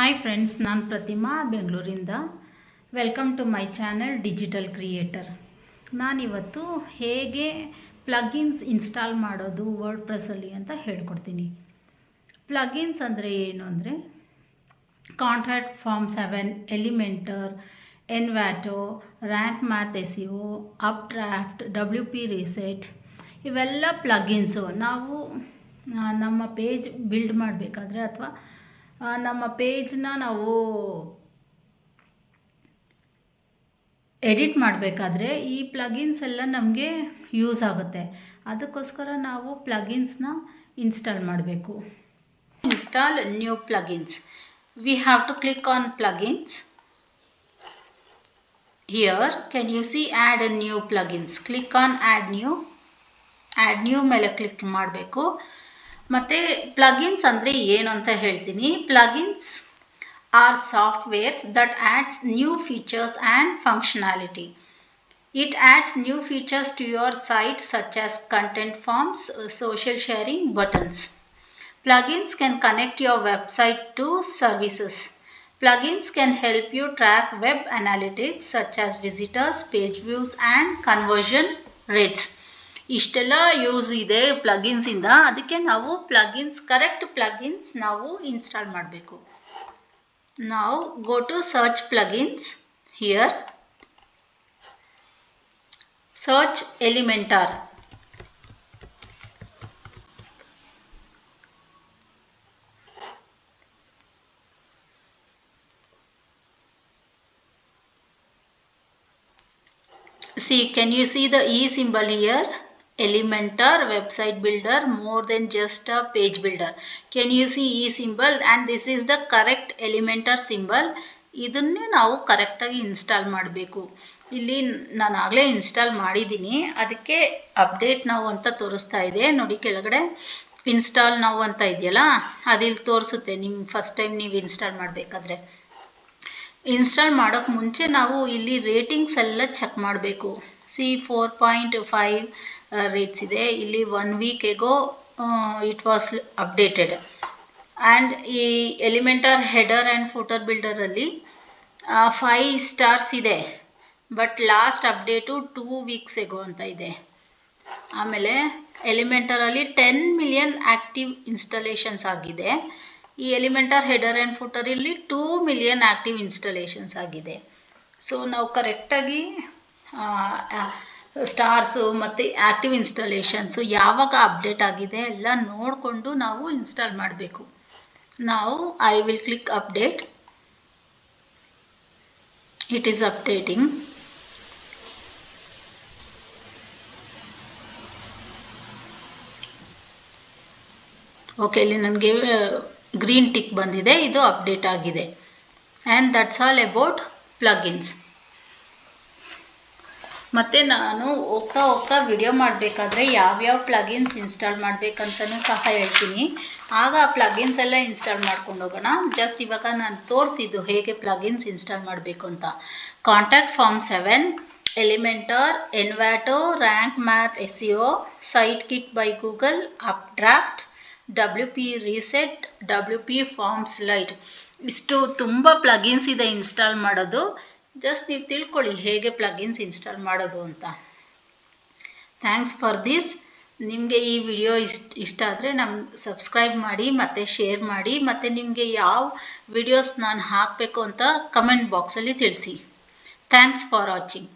Hi friends, ನಾನು ಪ್ರತಿಮಾ ಬೆಂಗಳೂರಿಂದ. Welcome to my channel digital creator. ನಾನಿವತ್ತು ಹೇಗೆ ಪ್ಲಗಿನ್ಸ್ ಇನ್ಸ್ಟಾಲ್ ಮಾಡೋದು ವರ್ಡ್ ಪ್ರೆಸ್ಸಲ್ಲಿ ಅಂತ ಹೇಳ್ಕೊಡ್ತೀನಿ. ಪ್ಲಗಿನ್ಸ್ ಅಂದರೆ ಏನು ಅಂದರೆ contract form 7, Elementor, Envato, Rank Math SEO, Updraft, WP reset, ಇವೆಲ್ಲ ಪ್ಲಗಿನ್ಸು. ನಾವು ನಮ್ಮ ಪೇಜ್ ಬಿಲ್ಡ್ ಮಾಡಬೇಕಾದ್ರೆ ಅಥವಾ ನಮ್ಮ ಪೇಜ್ನ ನಾವು ಎಡಿಟ್ ಮಾಡಬೇಕಾದ್ರೆ ಈ ಪ್ಲಗಿನ್ಸ್ ಎಲ್ಲ ನಮಗೆ ಯೂಸ್ ಆಗುತ್ತೆ. ಅದಕ್ಕೋಸ್ಕರ ನಾವು ಪ್ಲಗಿನ್ಸ್ನ ಇನ್ಸ್ಟಾಲ್ ಮಾಡಬೇಕು. Install new plugins. We have to click on plugins. Here can you see add a new plugins. Click on add new ಮೇಲೆ ಕ್ಲಿಕ್ ಮಾಡಬೇಕು. ಮತ್ತು ಪ್ಲಗಿನ್ಸ್ ಅಂದರೆ ಏನು ಅಂತ ಹೇಳ್ತೀನಿ. Plugins are softwares that adds new features and functionality. It adds new features to your site such as content forms, social sharing, buttons. Plugins can connect your website to services. Plugins can help you track web analytics such as visitors, page views and conversion rates. ಇಷ್ಟೆಲ್ಲ use ಇದೆ ಪ್ಲಗಿನ್ಸಿಂದ. ಅದಕ್ಕೆ ನಾವು correct plugins ನಾವು install ಮಾಡಬೇಕು. ನಾವು go to search plugins. Here search Elementor. See, can you see the E symbol here? Elementor website builder, more than just a page builder. Can you see E symbol? And this is the correct Elementor symbol. ಇದನ್ನೇ ನಾವು ಕರೆಕ್ಟಾಗಿ install ಮಾಡಬೇಕು. ಇಲ್ಲಿ ನಾನು ಆಗಲೇ install ಮಾಡಿದ್ದೀನಿ, ಅದಕ್ಕೆ update ನಾವು ಅಂತ ತೋರಿಸ್ತಾ ಇದೆ ನೋಡಿ. ಕೆಳಗಡೆ ಇನ್ಸ್ಟಾಲ್ ನಾವು ಅಂತ ಇದೆಯಲ್ಲ, ಅದಿಲ್ಲಿ ತೋರಿಸುತ್ತೆ. ನಿಮ್ಮ ಫಸ್ಟ್ ಟೈಮ್ ನೀವು ಇನ್ಸ್ಟಾಲ್ ಮಾಡಬೇಕಾದ್ರೆ. ಇನ್ಸ್ಟಾಲ್ ಮಾಡೋಕ್ಕೆ ಮುಂಚೆ ನಾವು ಇಲ್ಲಿ ರೇಟಿಂಗ್ಸ್ ಎಲ್ಲ ಚೆಕ್ ಮಾಡಬೇಕು. 4.5 ರೇಟ್ಸ್ ಇದೆ. ಇಲ್ಲಿ 1 week ago it was updated. And ಈ ಎಲಿಮೆಂಟರ್ ಹೆಡರ್ ಆ್ಯಂಡ್ ಫೂಟರ್ ಬಿಲ್ಡರಲ್ಲಿ 5 ಸ್ಟಾರ್ಸ್ ಇದೆ. But last update 2 weeks ago ಅಂತ ಇದೆ. ಆಮೇಲೆ ಎಲಿಮೆಂಟರಲ್ಲಿ 10 ಮಿಲಿಯನ್ ಆ್ಯಕ್ಟಿವ್ ಇನ್ಸ್ಟಾಲೇಷನ್ಸ್ ಆಗಿದೆ. ಈ ಎಲಿಮೆಂಟರ್ ಹೆಡರ್ ಆ್ಯಂಡ್ ಫೂಟರಲ್ಲಿ 2 ಮಿಲಿಯನ್ ಆ್ಯಕ್ಟಿವ್ ಇನ್ಸ್ಟಾಲೇಷನ್ಸ್ ಆಗಿದೆ. ಸೊ ನಾವು ಕರೆಕ್ಟಾಗಿ ಸ್ಟಾರ್ಸು ಮತ್ತು ಆ್ಯಕ್ಟಿವ್ ಇನ್ಸ್ಟಾಲೇಷನ್ಸು ಯಾವಾಗ ಅಪ್ಡೇಟ್ ಆಗಿದೆ ಎಲ್ಲ ನೋಡಿಕೊಂಡು ನಾವು ಇನ್ಸ್ಟಾಲ್ ಮಾಡಬೇಕು. ನಾವು I will click update. It is updating. Okay, ಇಲ್ಲಿ ನನಗೆ ಗ್ರೀನ್ ಟಿಕ್ ಬಂದಿದೆ. ಇದು ಅಪ್ಡೇಟ್ ಆಗಿದೆ. And that's all about plugins. ಮತ್ತು ನಾನು ಹೋಗ್ತಾ ವಿಡಿಯೋ ಮಾಡಬೇಕಾದ್ರೆ ಯಾವ್ಯಾವ ಪ್ಲಗಿನ್ಸ್ ಇನ್ಸ್ಟಾಲ್ ಮಾಡಬೇಕಂತನೂ ಸಹ ಹೇಳ್ತೀನಿ. ಆಗ ಆ ಪ್ಲಗಿನ್ಸ್ ಎಲ್ಲ ಇನ್ಸ್ಟಾಲ್ ಮಾಡ್ಕೊಂಡು ಹೋಗೋಣ. ಜಸ್ಟ್ ಇವಾಗ ನಾನು ತೋರಿಸಿದ್ದು ಹೇಗೆ ಪ್ಲಗಿನ್ಸ್ ಇನ್ಸ್ಟಾಲ್ ಮಾಡಬೇಕು ಅಂತ. Contact form 7, Elementor, Envato, Rank Math SEO, Site Kit by Google, Updraft, WP reset, WP forms lite. ಇಷ್ಟು ತುಂಬ ಪ್ಲಗಿನ್ಸ್ ಇದೆ ಇನ್ಸ್ಟಾಲ್ ಮಾಡೋದು. ಜಸ್ಟ್ ನೀವು ತಿಳ್ಕೊಳ್ಳಿ ಹೇಗೆ ಪ್ಲಗಿನ್ಸ್ ಇನ್ಸ್ಟಾಲ್ ಮಾಡೋದು ಅಂತ. Thanks for this. ನಿಮಗೆ ಈ ವಿಡಿಯೋ ಇಷ್ಟ ಆದರೆ ಸಬ್ಸ್ಕ್ರೈಬ್ ಮಾಡಿ ಮತ್ತು ಶೇರ್ ಮಾಡಿ. ಮತ್ತು ನಿಮಗೆ ಯಾವ ವಿಡಿಯೋಸ್ ನಾನು ಹಾಕಬೇಕು ಅಂತ ಕಮೆಂಟ್ ಬಾಕ್ಸಲ್ಲಿ ತಿಳಿಸಿ. Thanks for watching.